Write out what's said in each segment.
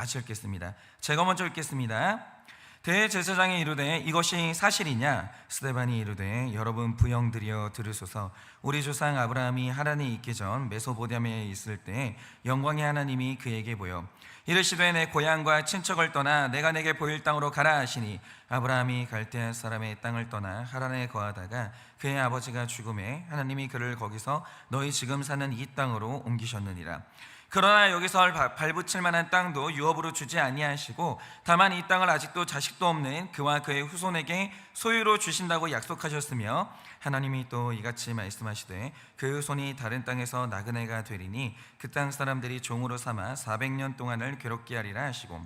같이 읽겠습니다. 제가 먼저 읽겠습니다. 대제사장이 이르되 이것이 사실이냐? 스데반이 이르되 여러분 부영들이여 들으소서. 우리 조상 아브라함이 하란에 있기 전 메소포타미아에 있을 때 영광의 하나님이 그에게 보여 이르시되 내 고향과 친척을 떠나 내가 내게 보일 땅으로 가라 하시니 아브라함이 갈대아 사람의 땅을 떠나 하란에 거하다가 그의 아버지가 죽음에 하나님이 그를 거기서 너희 지금 사는 이 땅으로 옮기셨느니라. 그러나 여기서 발붙일 만한 땅도 유업으로 주지 아니하시고 다만 이 땅을 아직도 자식도 없는 그와 그의 후손에게 소유로 주신다고 약속하셨으며 하나님이 또 이같이 말씀하시되 그 후손이 다른 땅에서 나그네가 되리니 그 땅 사람들이 종으로 삼아 400년 동안을 괴롭게 하리라 하시고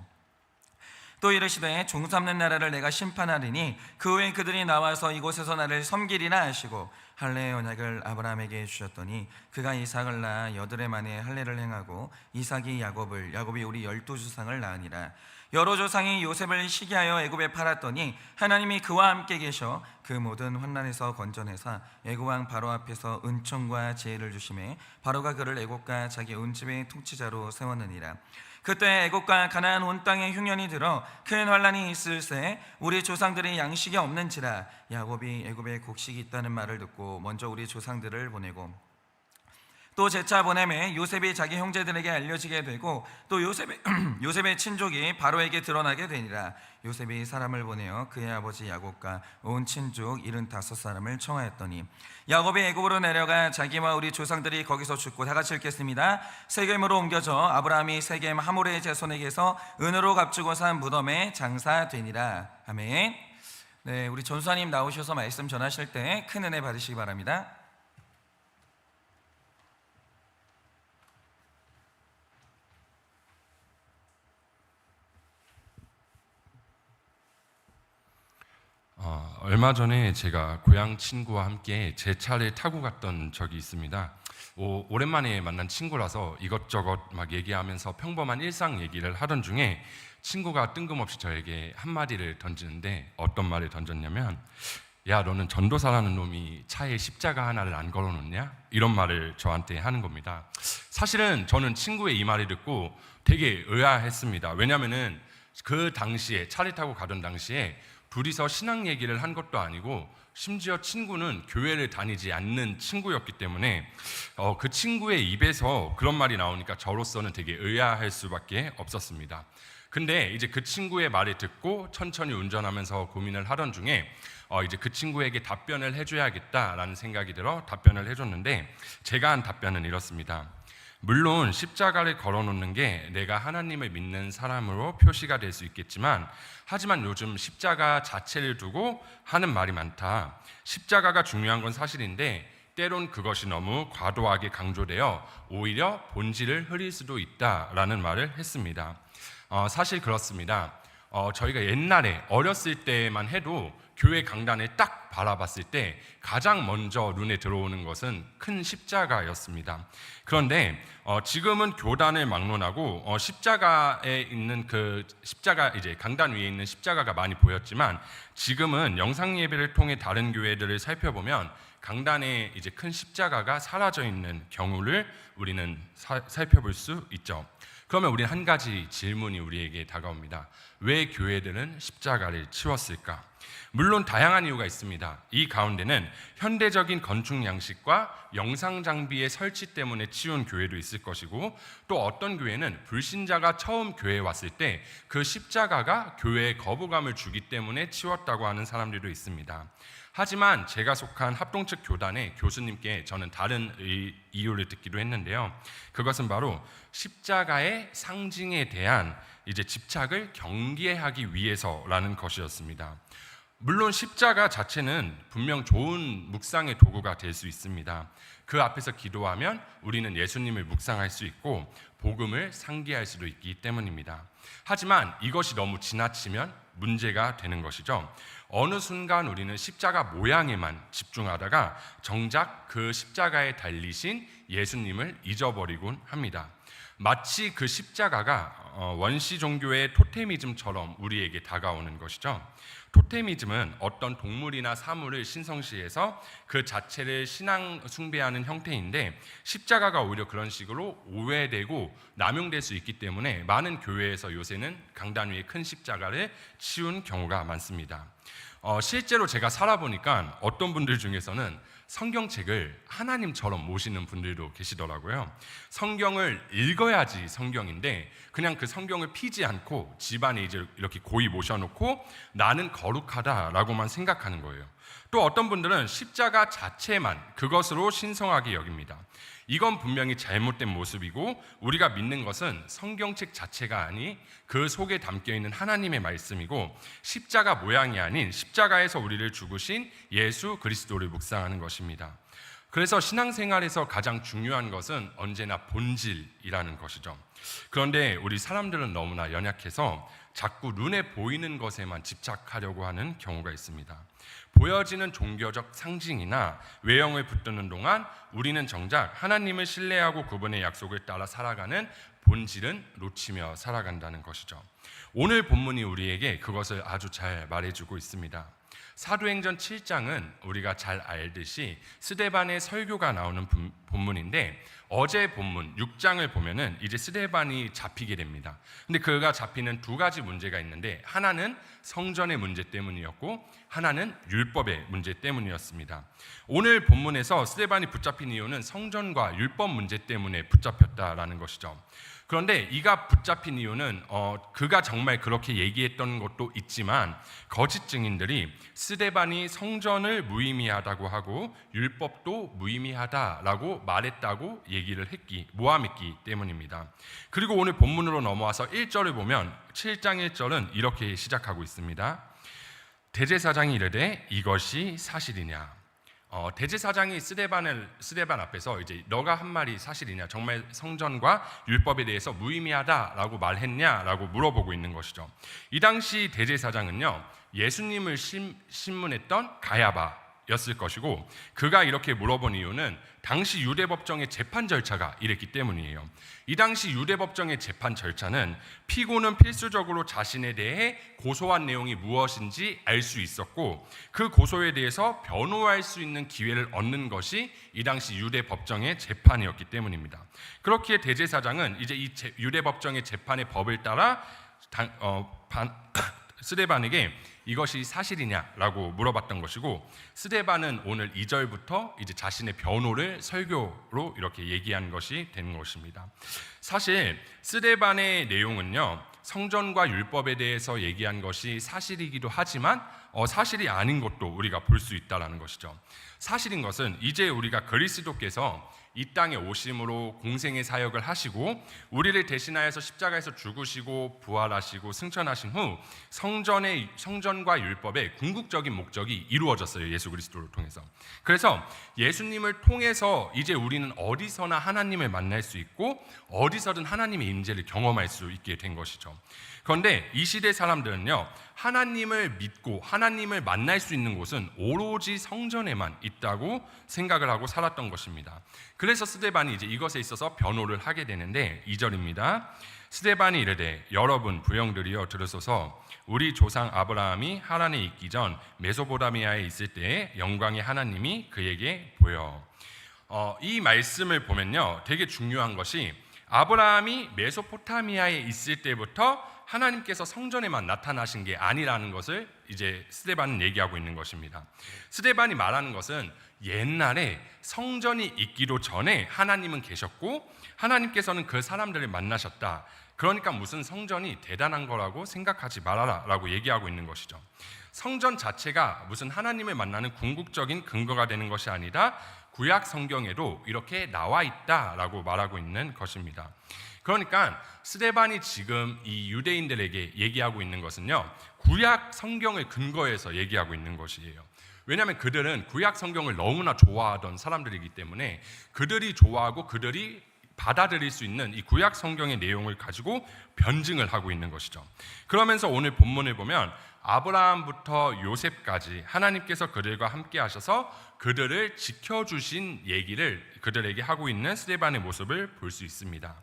또 이르시되 종 삼는 나라를 내가 심판하리니 그 후에 그들이 나와서 이곳에서 나를 섬기리라 하시고 할례의 언약을 아브라함에게 주셨더니 그가 이삭을 낳아 여드레 만에 할례를 행하고 이삭이 야곱이 우리 12조상을 낳으니라. 여러 조상이 요셉을 시기하여 애굽에 팔았더니 하나님이 그와 함께 계셔 그 모든 환난에서 건져내사 애굽 왕 바로 앞에서 은총과 지혜를 주시매 바로가 그를 애굽과 자기 온 집의 통치자로 세웠느니라. 그때 애굽과 가나안 온 땅에 흉년이 들어 큰 환난이 있을새 우리 조상들이 양식이 없는지라. 야곱이 애굽에 곡식이 있다는 말을 듣고 먼저 우리 조상들을 보내고 또 재차 보내매 요셉이 자기 형제들에게 알려지게 되고 또 요셉의 친족이 바로에게 드러나게 되니라. 요셉이 사람을 보내어 그의 아버지 야곱과 온 친족 75사람을 청하였더니 야곱이 애굽으로 내려가 자기와 우리 조상들이 거기서 죽고 다 같이 읽겠습니다. 세겜으로 옮겨져 아브라함이 세겜 하몰의 자손에게서 은으로 값주고 산 무덤에 장사되니라. 아멘. 네, 우리 전수사님 나오셔서 말씀 전하실 때 큰 은혜 받으시기 바랍니다. 얼마 전에 제가 고향 친구와 함께 제 차를 타고 갔던 적이 있습니다. 오랜만에 만난 친구라서 이것저것 막 얘기하면서 평범한 일상 얘기를 하던 중에 친구가 뜬금없이 저에게 한마디를 던지는데 어떤 말을 던졌냐면 야, 너는 전도사라는 놈이 차에 십자가 하나를 안 걸어놓냐? 이런 말을 저한테 하는 겁니다. 사실은 저는 친구의 이 말을 듣고 되게 의아했습니다. 왜냐면은 그 당시에 차를 타고 가던 당시에 둘이서 신앙 얘기를 한 것도 아니고 심지어 친구는 교회를 다니지 않는 친구였기 때문에 그 친구의 입에서 그런 말이 나오니까 저로서는 되게 의아할 수밖에 없었습니다. 근데 이제 그 친구의 말을 듣고 천천히 운전하면서 고민을 하던 중에 이제 그 친구에게 답변을 해줘야겠다라는 생각이 들어 답변을 해줬는데 제가 한 답변은 이렇습니다. 물론 십자가를 걸어놓는 게 내가 하나님을 믿는 사람으로 표시가 될 수 있겠지만 하지만 요즘 십자가 자체를 두고 하는 말이 많다. 십자가가 중요한 건 사실인데 때론 그것이 너무 과도하게 강조되어 오히려 본질을 흐릴 수도 있다라는 말을 했습니다. 사실 그렇습니다. 저희가 옛날에 어렸을 때만 해도 교회 강단을 딱 바라봤을 때 가장 먼저 눈에 들어오는 것은 큰 십자가였습니다. 그런데 지금은 교단을 막론하고 십자가에 있는 그 십자가 이제 강단 위에 있는 십자가가 많이 보였지만 지금은 영상 예배를 통해 다른 교회들을 살펴보면 강단에 이제 큰 십자가가 사라져 있는 경우를 우리는 살펴볼 수 있죠. 그러면 우리는 한 가지 질문이 우리에게 다가옵니다. 왜 교회들은 십자가를 치웠을까? 물론 다양한 이유가 있습니다. 이 가운데는 현대적인 건축 양식과 영상 장비의 설치 때문에 치운 교회도 있을 것이고 또 어떤 교회는 불신자가 처음 교회에 왔을 때 그 십자가가 교회에 거부감을 주기 때문에 치웠다고 하는 사람들도 있습니다. 하지만 제가 속한 합동측 교단의 교수님께 저는 다른 이유를 듣기도 했는데요. 그것은 바로 십자가의 상징에 대한 이제 집착을 경계하기 위해서라는 것이었습니다. 물론 십자가 자체는 분명 좋은 묵상의 도구가 될 수 있습니다. 그 앞에서 기도하면 우리는 예수님을 묵상할 수 있고 복음을 상기할 수도 있기 때문입니다. 하지만 이것이 너무 지나치면 문제가 되는 것이죠. 어느 순간 우리는 십자가 모양에만 집중하다가 정작 그 십자가에 달리신 예수님을 잊어버리곤 합니다. 마치 그 십자가가 원시 종교의 토테미즘처럼 우리에게 다가오는 것이죠. 토테미즘은 어떤 동물이나 사물을 신성시해서 그 자체를 신앙 숭배하는 형태인데, 십자가가 오히려 그런 식으로 오해되고 남용될 수 있기 때문에 많은 교회에서 요새는 강단 위에 큰 십자가를 치운 경우가 많습니다. 실제로 제가 살아보니까 어떤 분들 중에서는 성경책을 하나님처럼 모시는 분들도 계시더라고요. 성경을 읽어야지 성경인데 그냥 그 성경을 피지 않고 집안에 이제 이렇게 고이 모셔놓고 나는 거룩하다라고만 생각하는 거예요. 또 어떤 분들은 십자가 자체만 그것으로 신성하게 여깁니다. 이건 분명히 잘못된 모습이고, 우리가 믿는 것은 성경책 자체가 아니 그 속에 담겨있는 하나님의 말씀이고, 십자가 모양이 아닌 십자가에서 우리를 죽으신 예수 그리스도를 묵상하는 것입니다. 그래서 신앙생활에서 가장 중요한 것은 언제나 본질이라는 것이죠. 그런데 우리 사람들은 너무나 연약해서 자꾸 눈에 보이는 것에만 집착하려고 하는 경우가 있습니다. 보여지는 종교적 상징이나 외형을 붙드는 동안 우리는 정작 하나님을 신뢰하고 그분의 약속을 따라 살아가는 본질은 놓치며 살아간다는 것이죠. 오늘 본문이 우리에게 그것을 아주 잘 말해주고 있습니다. 사도행전 7장은 우리가 잘 알듯이 스데반의 설교가 나오는 본문인데, 어제 본문 6장을 보면은 이제 스데반이 잡히게 됩니다. 근데 그가 잡히는 두 가지 문제가 있는데, 하나는 성전의 문제 때문이었고 하나는 율법의 문제 때문이었습니다. 오늘 본문에서 스데반이 붙잡힌 이유는 성전과 율법 문제 때문에 붙잡혔다라는 것이죠. 그런데 이가 붙잡힌 이유는 그가 정말 그렇게 얘기했던 것도 있지만, 거짓 증인들이 스데반이 성전을 무의미하다고 하고 율법도 무의미하다라고 말했다고 얘기를 모함했기 때문입니다. 그리고 오늘 본문으로 넘어와서 1절을 보면 7장 1절은 이렇게 시작하고 있습니다. 대제사장이 이르되 이것이 사실이냐. 대제사장이 스데반 앞에서 이제 너가 한 말이 사실이냐, 정말 성전과 율법에 대해서 무의미하다라고 말했냐라고 물어보고 있는 것이죠. 이 당시 대제사장은요, 예수님을 신문했던 가야바였을 것이고, 그가 이렇게 물어본 이유는 당시 유대 법정의 재판 절차가 이랬기 때문이에요. 이 당시 유대 법정의 재판 절차는 피고는 필수적으로 자신에 대해 고소한 내용이 무엇인지 알 수 있었고, 그 고소에 대해서 변호할 수 있는 기회를 얻는 것이 이 당시 유대 법정의 재판이었기 때문입니다. 그렇기에 대제사장은 이제 이 유대 법정의 재판의 법을 따라 스데반에게 이것이 사실이냐라고 물어봤던 것이고, 스데반은 오늘 2절부터 이제 자신의 변호를 설교로 이렇게 얘기한 것이 되는 것입니다. 사실 스데반의 내용은요, 성전과 율법에 대해서 얘기한 것이 사실이기도 하지만 사실이 아닌 것도 우리가 볼 수 있다는 것이죠. 사실인 것은 이제 우리가 그리스도께서 이 땅에 오심으로 공생의 사역을 하시고 우리를 대신하여서 십자가에서 죽으시고 부활하시고 승천하신 후 성전과 율법의 궁극적인 목적이 이루어졌어요. 예수 그리스도를 통해서. 그래서 예수님을 통해서 이제 우리는 어디서나 하나님을 만날 수 있고 어디서든 하나님의 임재를 경험할 수 있게 된 것이죠. 그런데 이 시대 사람들은요, 하나님을 믿고 하나님을 만날 수 있는 곳은 오로지 성전에만 있다고 생각을 하고 살았던 것입니다. 그래서 스데반이 이제 이것에 있어서 변호를 하게 되는데 2절입니다. 스데반이 이르되 여러분 부형들이여 들으소서. 우리 조상 아브라함이 하란에 있기 전 메소포타미아에 있을 때에 영광의 하나님이 그에게 보여. 이 말씀을 보면요, 되게 중요한 것이 아브라함이 메소포타미아에 있을 때부터 하나님께서 성전에만 나타나신 게 아니라는 것을 이제 스데반은 얘기하고 있는 것입니다. 스데반이 말하는 것은 옛날에 성전이 있기도 전에 하나님은 계셨고 하나님께서는 그 사람들을 만나셨다. 그러니까 무슨 성전이 대단한 거라고 생각하지 말아라 라고 얘기하고 있는 것이죠. 성전 자체가 무슨 하나님을 만나는 궁극적인 근거가 되는 것이 아니라 구약 성경에도 이렇게 나와 있다라고 말하고 있는 것입니다. 그러니까 스데반이 지금 이 유대인들에게 얘기하고 있는 것은요, 구약 성경을 근거해서 얘기하고 있는 것이에요. 왜냐하면 그들은 구약 성경을 너무나 좋아하던 사람들이기 때문에 그들이 좋아하고 그들이 받아들일 수 있는 이 구약 성경의 내용을 가지고 변증을 하고 있는 것이죠. 그러면서 오늘 본문을 보면 아브라함부터 요셉까지 하나님께서 그들과 함께 하셔서 그들을 지켜주신 얘기를 그들에게 하고 있는 스데반의 모습을 볼 수 있습니다.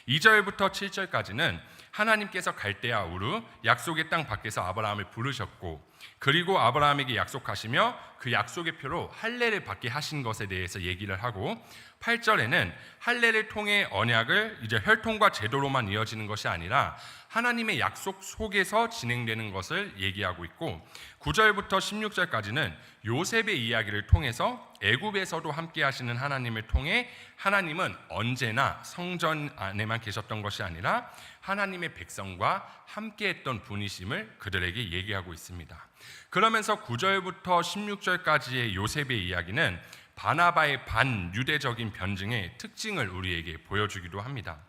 2절부터 7절까지는 하나님께서 갈대아 우르 약속의 땅 밖에서 아브라함을 부르셨고, 그리고 아브라함에게 약속하시며 그 약속의 표로 할례를 받게 하신 것에 대해서 얘기를 하고, 8절에는 할례를 통해 언약을 이제 혈통과 제도로만 이어지는 것이 아니라 하나님의 약속 속에서 진행되는 것을 얘기하고 있고, 9절부터 16절까지는 요셉의 이야기를 통해서 애굽에서도 함께 하시는 하나님을 통해 하나님은 언제나 성전 안에만 계셨던 것이 아니라 하나님의 백성과 함께했던 분이심을 그들에게 얘기하고 있습니다. 그러면서 9절부터 16절까지의 요셉의 이야기는 바나바의 반유대적인 변증의 특징을 우리에게 보여주기도 합니다.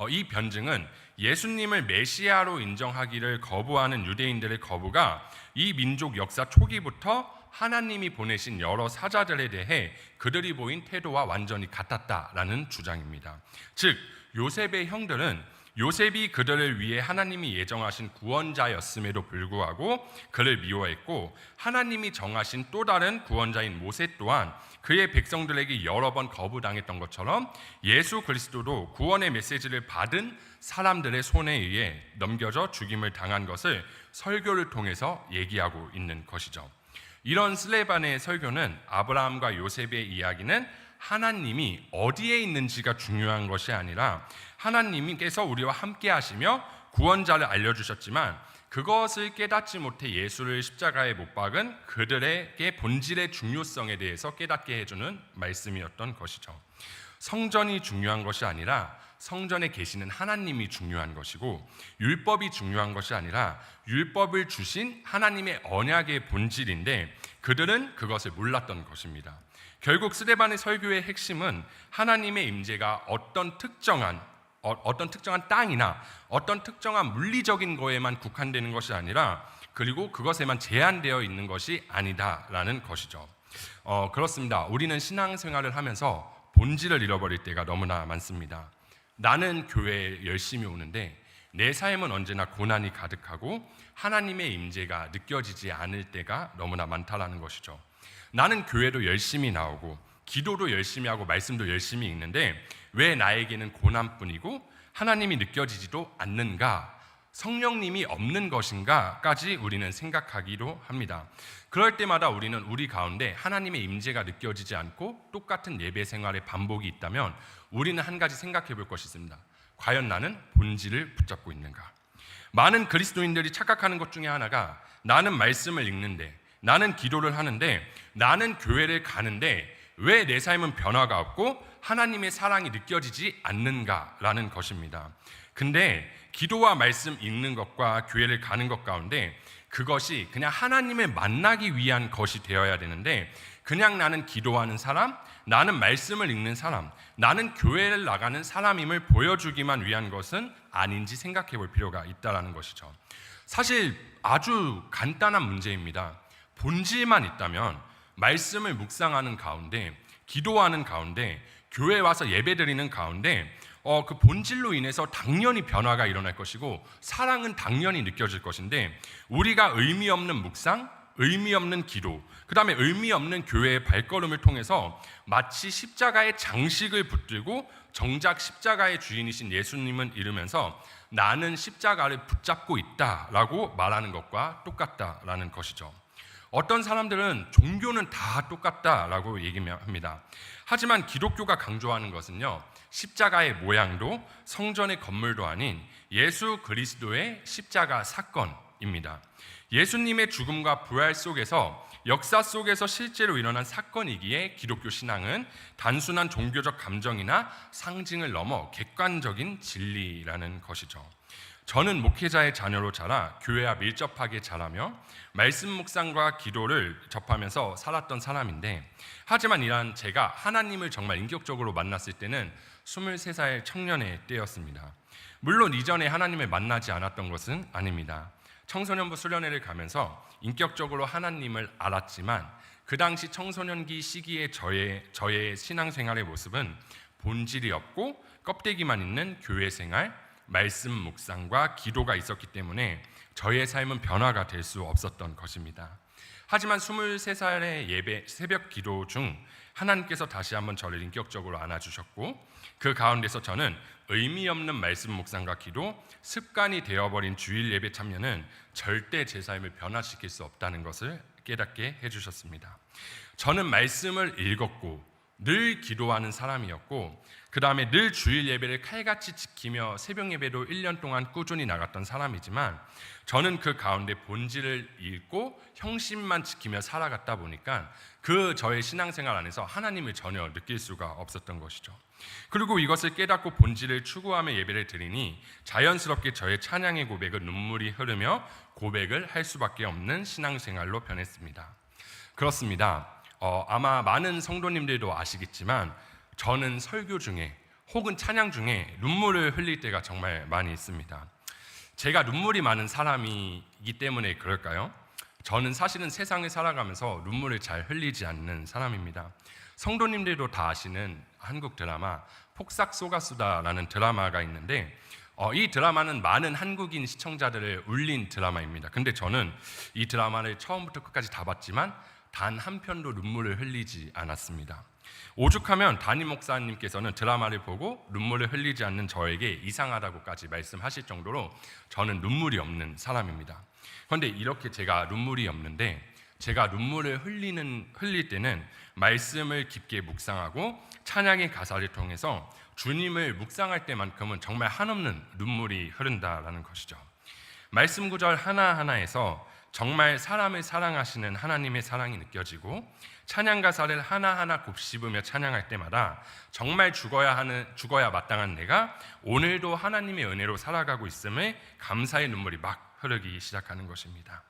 이 변증은 예수님을 메시아로 인정하기를 거부하는 유대인들의 거부가 이 민족 역사 초기부터 하나님이 보내신 여러 사자들에 대해 그들이 보인 태도와 완전히 같았다라는 주장입니다. 즉, 요셉의 형들은 요셉이 그들을 위해 하나님이 예정하신 구원자였음에도 불구하고 그를 미워했고, 하나님이 정하신 또 다른 구원자인 모세 또한 그의 백성들에게 여러 번 거부당했던 것처럼 예수 그리스도도 구원의 메시지를 받은 사람들의 손에 의해 넘겨져 죽임을 당한 것을 설교를 통해서 얘기하고 있는 것이죠. 이런 스데반의 설교는 아브라함과 요셉의 이야기는 하나님이 어디에 있는지가 중요한 것이 아니라 하나님께서 우리와 함께 하시며 구원자를 알려주셨지만 그것을 깨닫지 못해 예수를 십자가에 못 박은 그들에게 본질의 중요성에 대해서 깨닫게 해주는 말씀이었던 것이죠. 성전이 중요한 것이 아니라 성전에 계시는 하나님이 중요한 것이고, 율법이 중요한 것이 아니라 율법을 주신 하나님의 언약의 본질인데 그들은 그것을 몰랐던 것입니다. 결국 스데반의 설교의 핵심은 하나님의 임재가 어떤 특정한 땅이나 어떤 특정한 물리적인 거에만 국한되는 것이 아니라, 그리고 그것에만 제한되어 있는 것이 아니다라는 것이죠. 그렇습니다. 우리는 신앙생활을 하면서 본질을 잃어버릴 때가 너무나 많습니다. 나는 교회에 열심히 오는데 내 삶은 언제나 고난이 가득하고 하나님의 임재가 느껴지지 않을 때가 너무나 많다라는 것이죠. 나는 교회도 열심히 나오고 기도도 열심히 하고 말씀도 열심히 읽는데 왜 나에게는 고난뿐이고 하나님이 느껴지지도 않는가? 성령님이 없는 것인가까지 우리는 생각하기도 합니다. 그럴 때마다 우리는 우리 가운데 하나님의 임재가 느껴지지 않고 똑같은 예배 생활의 반복이 있다면 우리는 한 가지 생각해 볼 것이 있습니다. 과연 나는 본질을 붙잡고 있는가? 많은 그리스도인들이 착각하는 것 중에 하나가, 나는 말씀을 읽는데, 나는 기도를 하는데, 나는 교회를 가는데 왜 내 삶은 변화가 없고 하나님의 사랑이 느껴지지 않는가라는 것입니다. 근데 기도와 말씀 읽는 것과 교회를 가는 것 가운데 그것이 그냥 하나님을 만나기 위한 것이 되어야 되는데, 그냥 나는 기도하는 사람, 나는 말씀을 읽는 사람, 나는 교회를 나가는 사람임을 보여주기만 위한 것은 아닌지 생각해 볼 필요가 있다는 것이죠. 사실 아주 간단한 문제입니다. 본질만 있다면 말씀을 묵상하는 가운데, 기도하는 가운데, 교회에 와서 예배드리는 가운데 그 본질로 인해서 당연히 변화가 일어날 것이고 사랑은 당연히 느껴질 것인데, 우리가 의미 없는 묵상, 의미 없는 기도, 그 다음에 의미 없는 교회의 발걸음을 통해서 마치 십자가의 장식을 붙들고 정작 십자가의 주인이신 예수님은 이르면서 나는 십자가를 붙잡고 있다라고 말하는 것과 똑같다라는 것이죠. 어떤 사람들은 종교는 다 똑같다라고 얘기합니다. 하지만 기독교가 강조하는 것은요, 십자가의 모양도 성전의 건물도 아닌 예수 그리스도의 십자가 사건입니다. 예수님의 죽음과 부활 속에서, 역사 속에서 실제로 일어난 사건이기에 기독교 신앙은 단순한 종교적 감정이나 상징을 넘어 객관적인 진리라는 것이죠. 저는 목회자의 자녀로 자라 교회와 밀접하게 자라며 말씀 묵상과 기도를 접하면서 살았던 사람인데, 하지만 이런 제가 하나님을 정말 인격적으로 만났을 때는 23살 청년의 때였습니다. 물론 이전에 하나님을 만나지 않았던 것은 아닙니다. 청소년부 수련회를 가면서 인격적으로 하나님을 알았지만 그 당시 청소년기 시기의 저의 신앙생활의 모습은 본질이 없고 껍데기만 있는 교회 생활, 말씀 묵상과 기도가 있었기 때문에 저의 삶은 변화가 될 수 없었던 것입니다. 하지만 23살의 예배 새벽 기도 중 하나님께서 다시 한번 저를 인격적으로 안아주셨고, 그 가운데서 저는 의미 없는 말씀 묵상과 기도, 습관이 되어버린 주일 예배 참여는 절대 제 삶을 변화시킬 수 없다는 것을 깨닫게 해주셨습니다. 저는 말씀을 읽었고 늘 기도하는 사람이었고, 그 다음에 늘 주일 예배를 칼같이 지키며 새벽 예배도 1년 동안 꾸준히 나갔던 사람이지만, 저는 그 가운데 본질을 잃고 형식만 지키며 살아갔다 보니까 그 저의 신앙생활 안에서 하나님을 전혀 느낄 수가 없었던 것이죠. 그리고 이것을 깨닫고 본질을 추구하며 예배를 드리니 자연스럽게 저의 찬양의 고백은 눈물이 흐르며 고백을 할 수밖에 없는 신앙생활로 변했습니다. 그렇습니다. 아마 많은 성도님들도 아시겠지만 저는 설교 중에 혹은 찬양 중에 눈물을 흘릴 때가 정말 많이 있습니다. 제가 눈물이 많은 사람이기 때문에 그럴까요? 저는 사실은 세상을 살아가면서 눈물을 잘 흘리지 않는 사람입니다. 성도님들도 다 아시는 한국 드라마 폭삭 속가수다라는 드라마가 있는데, 이 드라마는 많은 한국인 시청자들을 울린 드라마입니다. 근데 저는 이 드라마를 처음부터 끝까지 다 봤지만 단 한 편도 눈물을 흘리지 않았습니다. 오죽하면 담임 목사님께서는 드라마를 보고 눈물을 흘리지 않는 저에게 이상하다고까지 말씀하실 정도로 저는 눈물이 없는 사람입니다. 그런데 이렇게 제가 눈물이 없는데, 제가 눈물을 흘릴 때는 말씀을 깊게 묵상하고 찬양의 가사를 통해서 주님을 묵상할 때만큼은 정말 한없는 눈물이 흐른다라는 것이죠. 말씀 구절 하나하나에서 정말 사람을 사랑하시는 하나님의 사랑이 느껴지고, 찬양 가사를 하나하나 곱씹으며 찬양할 때마다 정말 죽어야 마땅한 내가 오늘도 하나님의 은혜로 살아가고 있음에 감사의 눈물이 막 흐르기 시작하는 것입니다.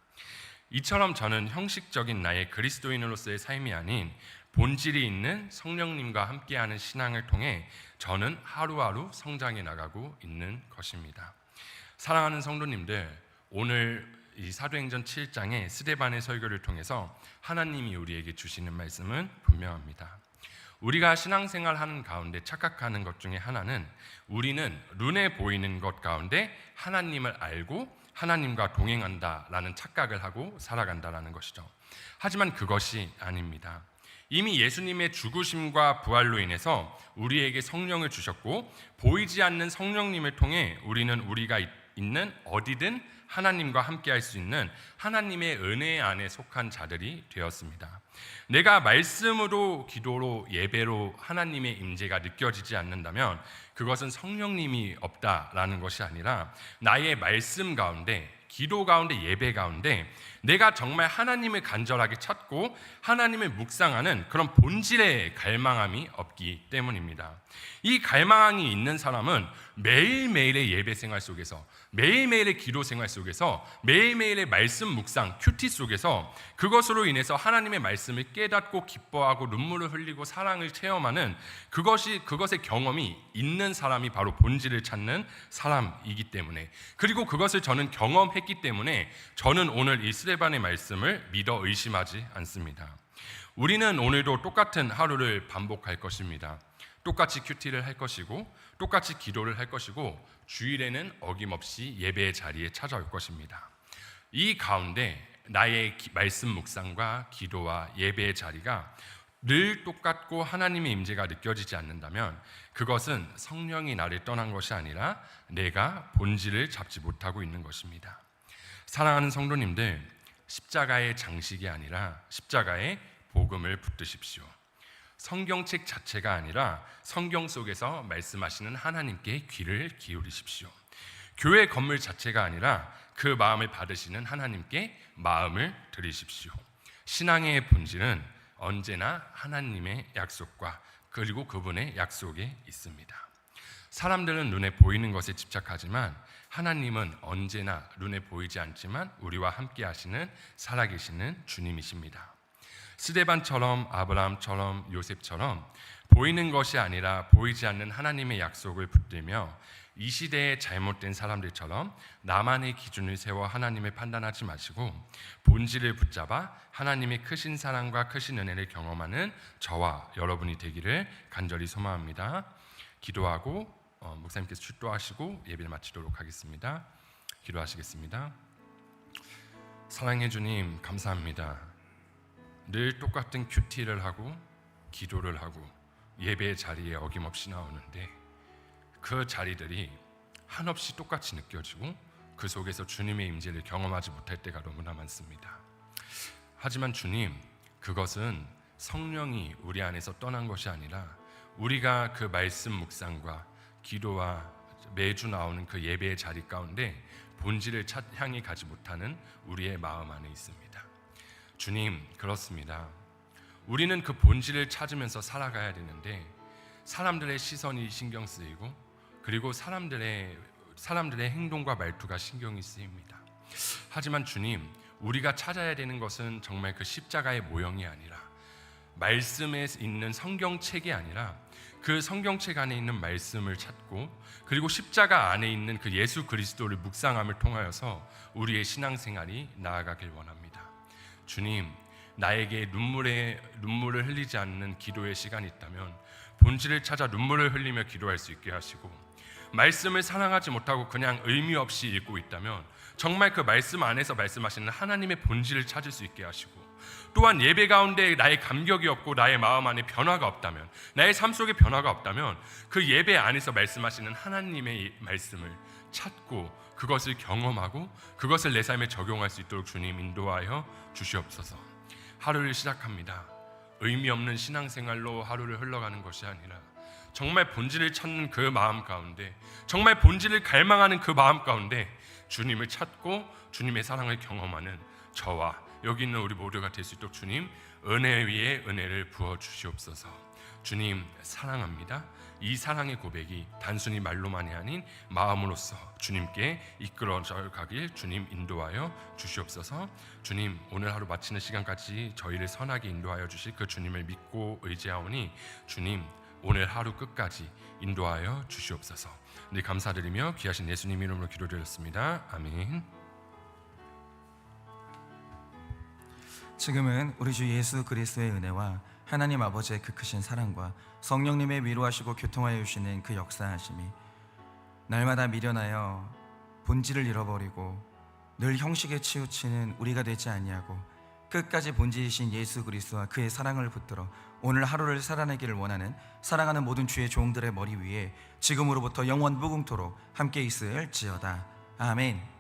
이처럼 저는 형식적인 나의 그리스도인으로서의 삶이 아닌 본질이 있는 성령님과 함께하는 신앙을 통해 저는 하루하루 성장해 나가고 있는 것입니다. 사랑하는 성도님들, 오늘 이 사도행전 7장의 스데반의 설교를 통해서 하나님이 우리에게 주시는 말씀은 분명합니다. 우리가 신앙생활 하는 가운데 착각하는 것 중에 하나는 우리는 눈에 보이는 것 가운데 하나님을 알고 하나님과 동행한다라는 착각을 하고 살아간다라는 것이죠. 하지만 그것이 아닙니다. 이미 예수님의 죽으심과 부활로 인해서 우리에게 성령을 주셨고, 보이지 않는 성령님을 통해 우리는 우리가 있는 어디든 하나님과 함께할 수 있는 하나님의 은혜 안에 속한 자들이 되었습니다. 내가 말씀으로, 기도로, 예배로 하나님의 임재가 느껴지지 않는다면 그것은 성령님이 없다라는 것이 아니라 나의 말씀 가운데, 기도 가운데, 예배 가운데 내가 정말 하나님을 간절하게 찾고 하나님을 묵상하는 그런 본질의 갈망함이 없기 때문입니다. 이 갈망이 있는 사람은 매일매일의 예배 생활 속에서, 매일매일의 기도 생활 속에서, 매일매일의 말씀 묵상, 큐티 속에서 그것으로 인해서 하나님의 말씀을 깨닫고 기뻐하고 눈물을 흘리고 사랑을 체험하는 그것의 경험이 있는 사람이 바로 본질을 찾는 사람이기 때문에, 그리고 그것을 저는 경험했기 때문에 저는 오늘 이 스데반의 말씀을 믿어 의심하지 않습니다. 우리는 오늘도 똑같은 하루를 반복할 것입니다. 똑같이 큐티를 할 것이고, 똑같이 기도를 할 것이고, 주일에는 어김없이 예배의 자리에 찾아올 것입니다. 이 가운데 나의 말씀 묵상과 기도와 예배의 자리가 늘 똑같고 하나님의 임재가 느껴지지 않는다면 그것은 성령이 나를 떠난 것이 아니라 내가 본질을 잡지 못하고 있는 것입니다. 사랑하는 성도님들, 십자가의 장식이 아니라 십자가의 복음을 붙드십시오. 성경책 자체가 아니라 성경 속에서 말씀하시는 하나님께 귀를 기울이십시오. 교회 건물 자체가 아니라 그 마음을 받으시는 하나님께 마음을 드리십시오. 신앙의 본질은 언제나 하나님의 약속과 그리고 그분의 약속에 있습니다. 사람들은 눈에 보이는 것에 집착하지만 하나님은 언제나 눈에 보이지 않지만 우리와 함께 하시는 살아계시는 주님이십니다. 스데반처럼, 아브라함처럼, 요셉처럼 보이는 것이 아니라 보이지 않는 하나님의 약속을 붙들며 이 시대의 잘못된 사람들처럼 나만의 기준을 세워 하나님을 판단하지 마시고 본질을 붙잡아 하나님의 크신 사랑과 크신 은혜를 경험하는 저와 여러분이 되기를 간절히 소망합니다. 기도하고 목사님께서 출도하시고 예배를 마치도록 하겠습니다. 기도하시겠습니다. 사랑해 주님, 감사합니다. 늘 똑같은 큐티를 하고 기도를 하고 예배 자리에 어김없이 나오는데 그 자리들이 한없이 똑같이 느껴지고 그 속에서 주님의 임재를 경험하지 못할 때가 너무나 많습니다. 하지만 주님, 그것은 성령이 우리 안에서 떠난 것이 아니라 우리가 그 말씀 묵상과 기도와 매주 나오는 그 예배의 자리 가운데 본질을 향해 가지 못하는 우리의 마음 안에 있습니다. 주님, 그렇습니다. 우리는 그 본질을 찾으면서 살아가야 되는데 사람들의 시선이 신경 쓰이고 그리고 사람들의 행동과 말투가 신경이 쓰입니다. 하지만 주님, 우리가 찾아야 되는 것은 정말 그 십자가의 모형이 아니라 말씀에 있는 성경책이 아니라 그 성경책 안에 있는 말씀을 찾고 그리고 십자가 안에 있는 그 예수 그리스도를 묵상함을 통하여서 우리의 신앙생활이 나아가길 원합니다. 주님, 나에게 눈물을 흘리지 않는 기도의 시간이 있다면 본질을 찾아 눈물을 흘리며 기도할 수 있게 하시고, 말씀을 사랑하지 못하고 그냥 의미 없이 읽고 있다면 정말 그 말씀 안에서 말씀하시는 하나님의 본질을 찾을 수 있게 하시고, 또한 예배 가운데 나의 감격이 없고 나의 마음 안에 변화가 없다면, 나의 삶 속에 변화가 없다면 그 예배 안에서 말씀하시는 하나님의 말씀을 찾고 그것을 경험하고 그것을 내 삶에 적용할 수 있도록 주님 인도하여 주시옵소서. 하루를 시작합니다. 의미 없는 신앙생활로 하루를 흘러가는 것이 아니라 정말 본질을 찾는 그 마음 가운데, 정말 본질을 갈망하는 그 마음 가운데 주님을 찾고 주님의 사랑을 경험하는 저와 여기 있는 우리 모두가 될 수 있도록 주님 은혜 위에 은혜를 부어 주시옵소서. 주님 사랑합니다. 이 사랑의 고백이 단순히 말로만이 아닌 마음으로서 주님께 이끌어져 가길 주님 인도하여 주시옵소서. 주님, 오늘 하루 마치는 시간까지 저희를 선하게 인도하여 주실 그 주님을 믿고 의지하오니 주님 오늘 하루 끝까지 인도하여 주시옵소서. 네, 감사드리며 귀하신 예수님 이름으로 기도드렸습니다. 아멘. 지금은 우리 주 예수 그리스도의 은혜와 하나님 아버지의 그 크신 사랑과 성령님의 위로하시고 교통하여 주시는 그 역사하심이 날마다 미련하여 본질을 잃어버리고 늘 형식에 치우치는 우리가 되지 아니하고 끝까지 본질이신 예수 그리스도와 그의 사랑을 붙들어 오늘 하루를 살아내기를 원하는 사랑하는 모든 주의 종들의 머리 위에 지금으로부터 영원 무궁토록 함께 있을지어다. 아멘.